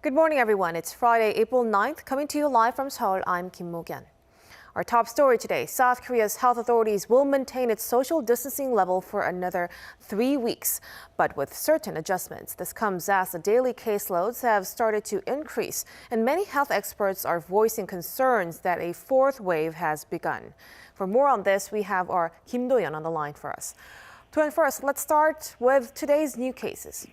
Good morning, everyone. It's Friday, April 9th. Coming to you live from Seoul, I'm Kim Mo-kyun. Our top story today, South Korea's health authorities will maintain its social distancing level for another 3 weeks, but with certain adjustments. This comes as the daily caseloads have started to increase, and many health experts are voicing concerns that a fourth wave has begun. For more on this, we have our Kim Do-yeon on the line for us. To first, let's start with today's new cases.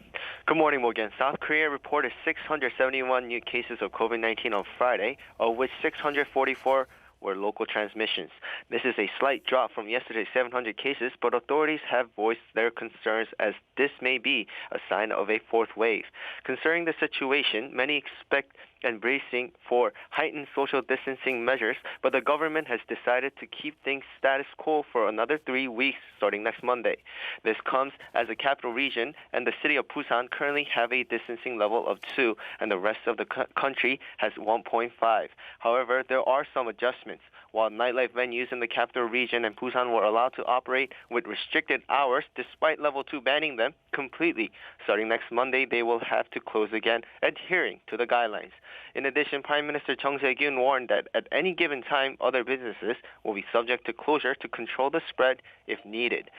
Good morning, Morgan. South Korea reported 671 new cases of COVID-19 on Friday, of which 644 were local transmissions. This is a slight drop from yesterday's 700 cases, but authorities have voiced their concerns as this may be a sign of a fourth wave. Concerning the situation, many expect and bracing for heightened social distancing measures, but the government has decided to keep things status quo for another 3 weeks starting next Monday. This comes as the capital region and the city of Busan currently have a distancing level of 2, and the rest of the country has 1.5. However, there are some adjustments. While nightlife venues in the capital region and Busan were allowed to operate with restricted hours despite level 2 banning them completely, starting next Monday they will have to close again, adhering to the guidelines. In addition, Prime Minister Chung Se-kyun warned that at any given time, other businesses will be subject to closure to control the spread if needed.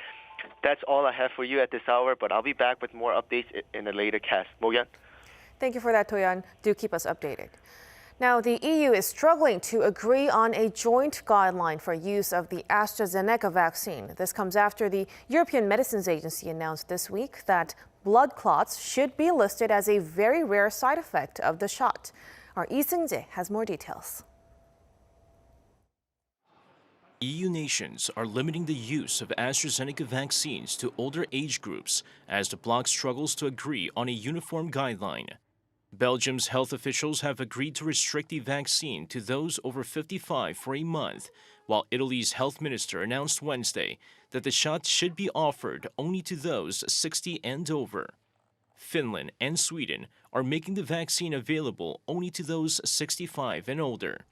That's all I have for you at this hour, but I'll be back with more updates in a later cast. Mo-kyun. Thank you for that, Do-yeon. Do keep us updated. Now, the EU is struggling to agree on a joint guideline for use of the AstraZeneca vaccine. This comes after the European Medicines Agency announced this week that blood clots should be listed as a very rare side effect of the shot. Our Lee Seung-jae has more details. EU nations are limiting the use of AstraZeneca vaccines to older age groups as the bloc struggles to agree on a uniform guideline. Belgium's health officials have agreed to restrict the vaccine to those over 55 for a month, while Italy's health minister announced Wednesday that the shot should be offered only to those 60 and over. Finland and Sweden are making the vaccine available only to those 65 and older.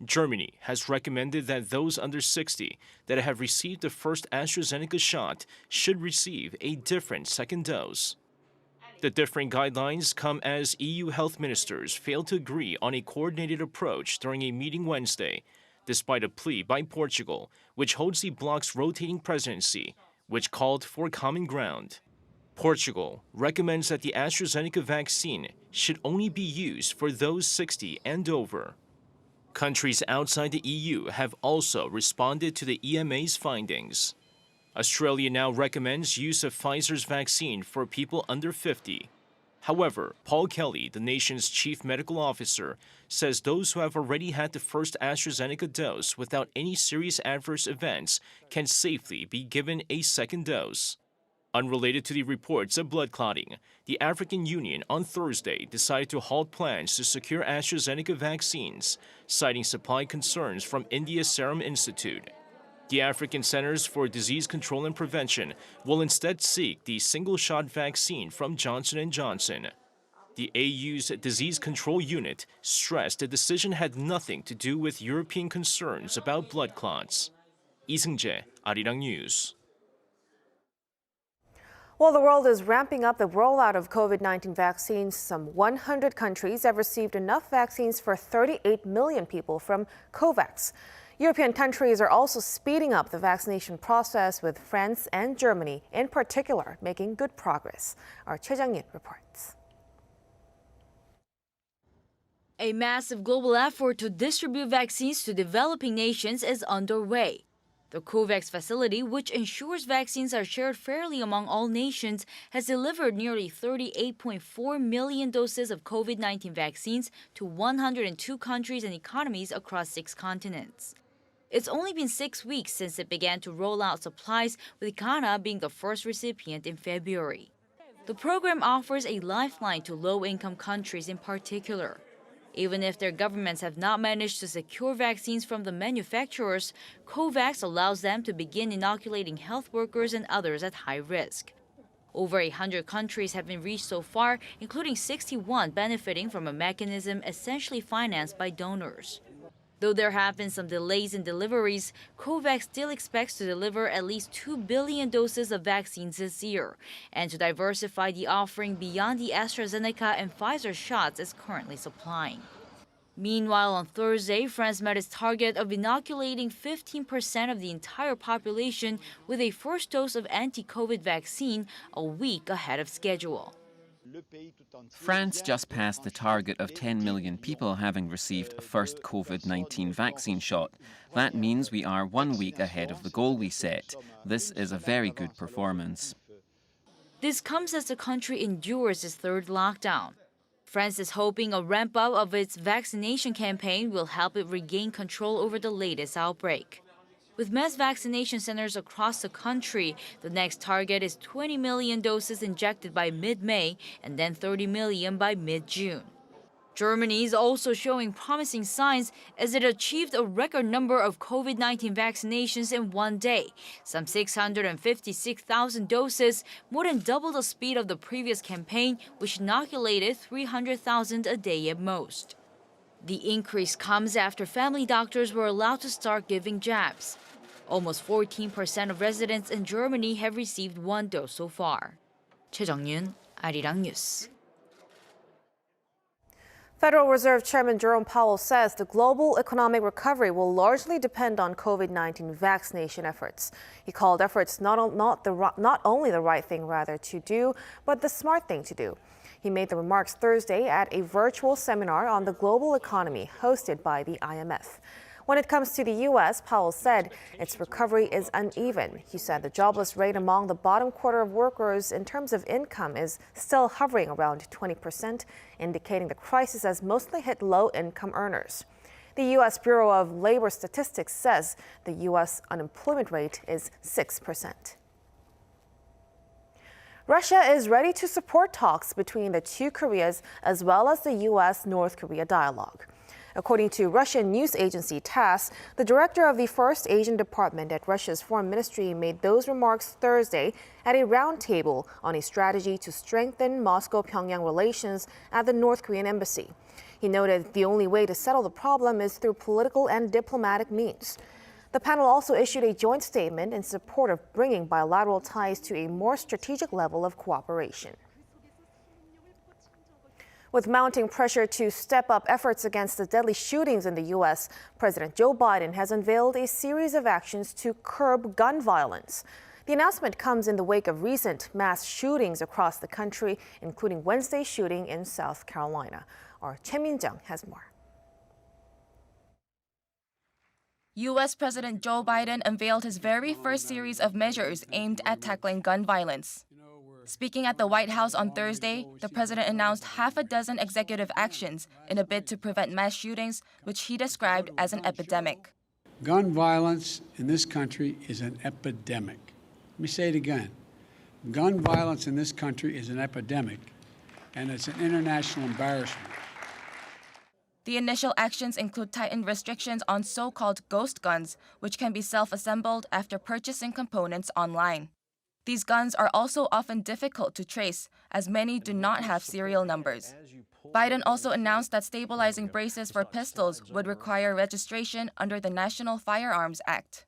Germany has recommended that those under 60 that have received the first AstraZeneca shot should receive a different second dose. The different guidelines come as EU health ministers failed to agree on a coordinated approach during a meeting Wednesday, despite a plea by Portugal, which holds the bloc's rotating presidency, which called for common ground. Portugal recommends that the AstraZeneca vaccine should only be used for those 60 and over. Countries outside the EU have also responded to the EMA's findings. Australia now recommends use of Pfizer's vaccine for people under 50. However, Paul Kelly, the nation's chief medical officer, says those who have already had the first AstraZeneca dose without any serious adverse events can safely be given a second dose. Unrelated to the reports of blood clotting, the African Union on Thursday decided to halt plans to secure AstraZeneca vaccines, citing supply concerns from India's Serum Institute. The African Centers for Disease Control and Prevention will instead seek the single-shot vaccine from Johnson & Johnson. The AU's Disease Control Unit stressed the decision had nothing to do with European concerns about blood clots. Lee Seung-jae, Arirang News. While the world is ramping up the rollout of COVID-19 vaccines, some 100 countries have received enough vaccines for 38 million people from COVAX. European countries are also speeding up the vaccination process, with France and Germany in particular making good progress. Our Choi Jang-yin reports. A massive global effort to distribute vaccines to developing nations is underway. The COVAX facility, which ensures vaccines are shared fairly among all nations, has delivered nearly 38.4 million doses of COVID-19 vaccines to 102 countries and economies across 6 continents. It's only been 6 weeks since it began to roll out supplies, with Ghana being the first recipient in February. The program offers a lifeline to low-income countries in particular. Even if their governments have not managed to secure vaccines from the manufacturers, COVAX allows them to begin inoculating health workers and others at high risk. Over 100 countries have been reached so far, including 61 benefiting from a mechanism essentially financed by donors. Though there have been some delays in deliveries, COVAX still expects to deliver at least 2 billion doses of vaccines this year, and to diversify the offering beyond the AstraZeneca and Pfizer shots it's currently supplying. Meanwhile, on Thursday, France met its target of inoculating 15% of the entire population with a first dose of anti-COVID vaccine a week ahead of schedule. France just passed the target of 10 million people having received a first COVID-19 vaccine shot. That means we are 1 week ahead of the goal we set. This is a very good performance. This comes as the country endures its third lockdown. France is hoping a ramp-up of its vaccination campaign will help it regain control over the latest outbreak. With mass vaccination centers across the country, the next target is 20 million doses injected by mid-May and then 30 million by mid-June. Germany is also showing promising signs as it achieved a record number of COVID-19 vaccinations in one day, some 656,000 doses, more than double the speed of the previous campaign, which inoculated 300,000 a day at most. The increase comes after family doctors were allowed to start giving jabs. Almost 14% of residents in Germany have received one dose so far. Choi Jung-yun, Arirang News. Federal Reserve Chairman Jerome Powell says the global economic recovery will largely depend on COVID-19 vaccination efforts. He called efforts not only the right thing to do, but the smart thing to do. He made the remarks Thursday at a virtual seminar on the global economy hosted by the IMF. When it comes to the U.S., Powell said its recovery is uneven. He said the jobless rate among the bottom quarter of workers in terms of income is still hovering around 20%, indicating the crisis has mostly hit low-income earners. The U.S. Bureau of Labor Statistics says the U.S. unemployment rate is 6%. Russia is ready to support talks between the two Koreas as well as the U.S.-North Korea dialogue. According to Russian news agency TASS, the director of the First Asian Department at Russia's Foreign Ministry made those remarks Thursday at a roundtable on a strategy to strengthen Moscow-Pyongyang relations at the North Korean embassy. He noted the only way to settle the problem is through political and diplomatic means. The panel also issued a joint statement in support of bringing bilateral ties to a more strategic level of cooperation. With mounting pressure to step up efforts against the deadly shootings in the U.S., President Joe Biden has unveiled a series of actions to curb gun violence. The announcement comes in the wake of recent mass shootings across the country, including Wednesday's shooting in South Carolina. Our Choi Min-jung has more. U.S. President Joe Biden unveiled his very first series of measures aimed at tackling gun violence. Speaking at the White House on Thursday, the president announced half a dozen executive actions in a bid to prevent mass shootings, which he described as an epidemic. Gun violence in this country is an epidemic. Let me say it again. Gun violence in this country is an epidemic, and it's an international embarrassment. The initial actions include tightened restrictions on so-called ghost guns, which can be self-assembled after purchasing components online. These guns are also often difficult to trace, as many do not have serial numbers. Biden also announced that stabilizing braces for pistols would require registration under the National Firearms Act.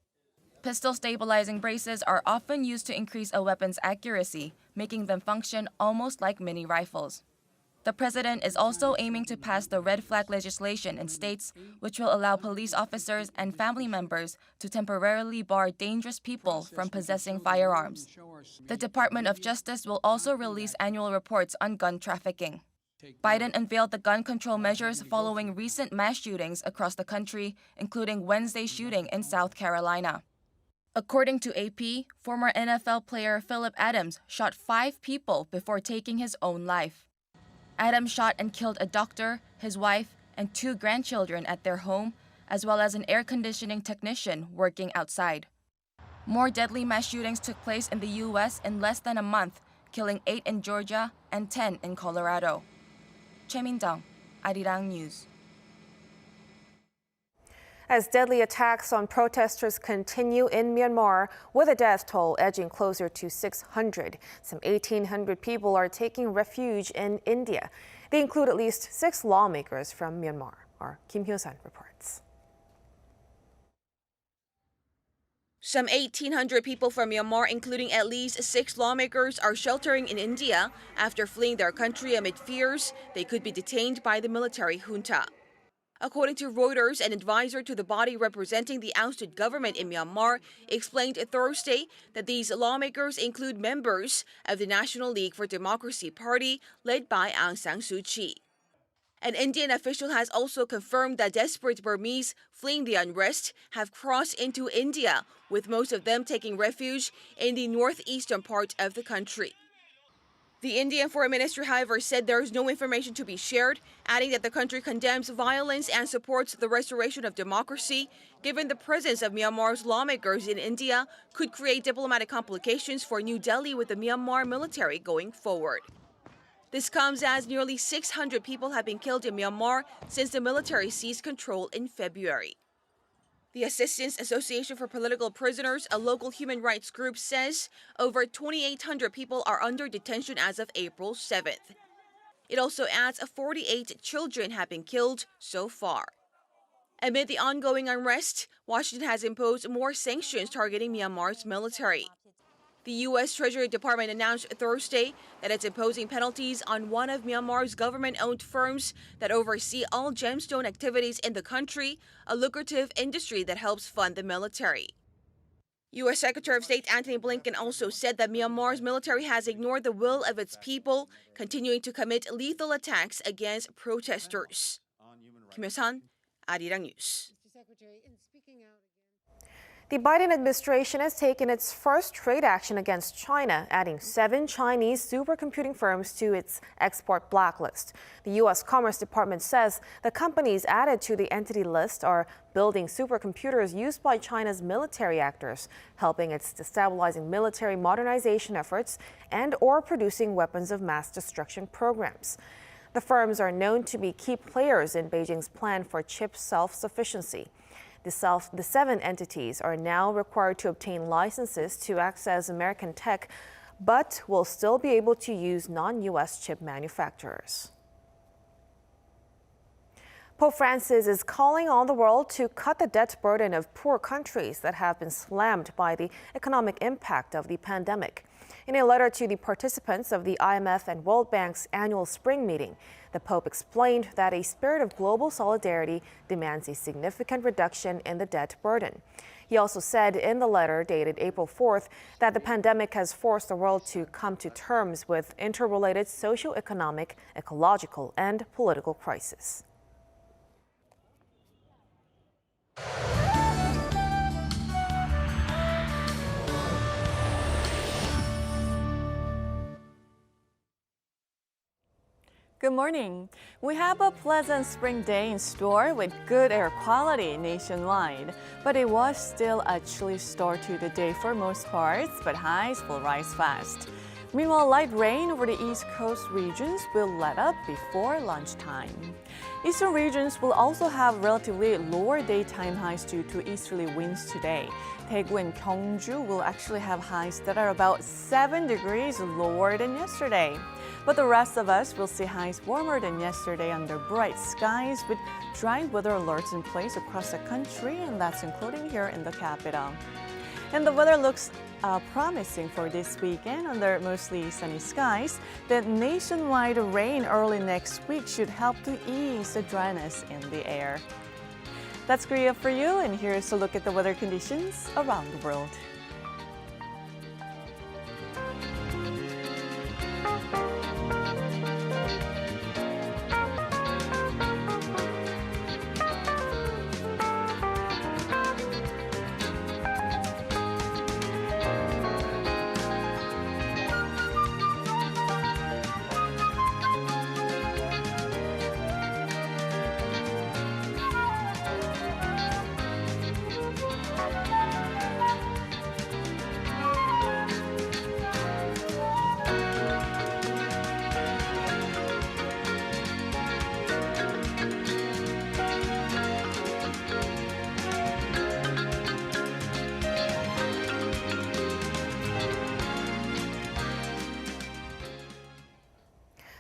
Pistol stabilizing braces are often used to increase a weapon's accuracy, making them function almost like mini rifles. The president is also aiming to pass the red flag legislation in states, which will allow police officers and family members to temporarily bar dangerous people from possessing firearms. The Department of Justice will also release annual reports on gun trafficking. Biden unveiled the gun control measures following recent mass shootings across the country, including Wednesday's shooting in South Carolina. According to AP, former NFL player Philip Adams shot 5 people before taking his own life. Adams shot and killed a doctor, his wife, and 2 grandchildren at their home, as well as an air conditioning technician working outside. More deadly mass shootings took place in the U.S. in less than a month, killing 8 in Georgia and 10 in Colorado. Choi Min-jung, Arirang News. As deadly attacks on protesters continue in Myanmar, with the death toll edging closer to 600, some 1,800 people are taking refuge in India. They include at least 6 lawmakers from Myanmar. Our Kim Hyo-sun reports. Some 1,800 people from Myanmar, including at least 6 lawmakers, are sheltering in India after fleeing their country amid fears they could be detained by the military junta. According to Reuters, an advisor to the body representing the ousted government in Myanmar explained Thursday that these lawmakers include members of the National League for Democracy party led by Aung San Suu Kyi. An Indian official has also confirmed that desperate Burmese fleeing the unrest have crossed into India, with most of them taking refuge in the northeastern part of the country. The Indian Foreign Minister, however, said there is no information to be shared, adding that the country condemns violence and supports the restoration of democracy, given the presence of Myanmar's lawmakers in India could create diplomatic complications for New Delhi with the Myanmar military going forward. This comes as nearly 600 people have been killed in Myanmar since the military seized control in February. The Assistance Association for Political Prisoners, a local human rights group, says over 2,800 people are under detention as of April 7th. It also adds 48 children have been killed so far. Amid the ongoing unrest, Washington has imposed more sanctions targeting Myanmar's military. The U.S. Treasury Department announced Thursday that it's imposing penalties on one of Myanmar's government-owned firms that oversee all gemstone activities in the country, a lucrative industry that helps fund the military. U.S. Secretary of State Antony Blinken also said that Myanmar's military has ignored the will of its people, continuing to commit lethal attacks against protesters. Kim Hyo-sun, Arirang News. The Biden administration has taken its first trade action against China, adding 7 Chinese supercomputing firms to its export blacklist. The U.S. Commerce Department says the companies added to the entity list are building supercomputers used by China's military actors, helping its destabilizing military modernization efforts, and/or producing weapons of mass destruction programs. The firms are known to be key players in Beijing's plan for chip self-sufficiency. The 7 entities are now required to obtain licenses to access American tech, but will still be able to use non-U.S. chip manufacturers. Pope Francis is calling on the world to cut the debt burden of poor countries that have been slammed by the economic impact of the pandemic. In a letter to the participants of the IMF and World Bank's annual spring meeting, the Pope explained that a spirit of global solidarity demands a significant reduction in the debt burden. He also said in the letter dated April 4th that the pandemic has forced the world to come to terms with interrelated socio-economic, ecological, and political crises. Good morning. We have a pleasant spring day in store with good air quality nationwide, but it was still a chilly start to the day for most parts, but highs will rise fast. Meanwhile, light rain over the East Coast regions will let up before lunchtime. Eastern regions will also have relatively lower daytime highs due to easterly winds today. Daegu and Gyeongju will actually have highs that are about 7 degrees lower than yesterday. But the rest of us will see highs warmer than yesterday under bright skies with dry weather alerts in place across the country, and that's including here in the capital. And the weather looks promising for this weekend under mostly sunny skies. The nationwide rain early next week should help to ease the dryness in the air. That's Korea for you, and here's a look at the weather conditions around the world.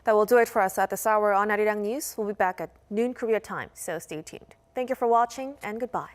That will do it for us at this hour on Arirang News. We'll be back at noon Korea time, so stay tuned. Thank you for watching and goodbye.